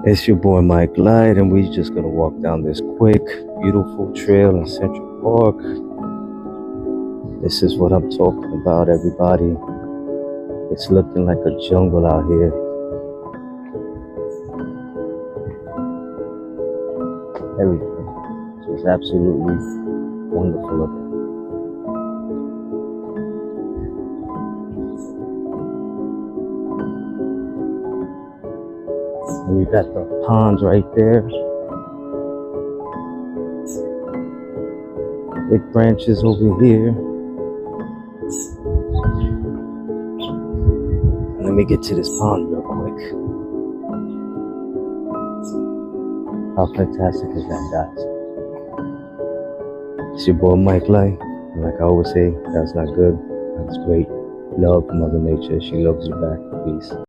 It's your boy Mike Light, and we just gonna walk down this quick, beautiful trail in Central Park. This is what I'm talking about, everybody. It's looking like a jungle out here. Everything. Just absolutely wonderful looking. And you got the ponds right there. Big branches over here. And let me get to this pond real quick. How fantastic is that, guys? It's your boy Mike Light. And like I always say, that's not good. That's great. Love Mother Nature. She loves you back. Peace.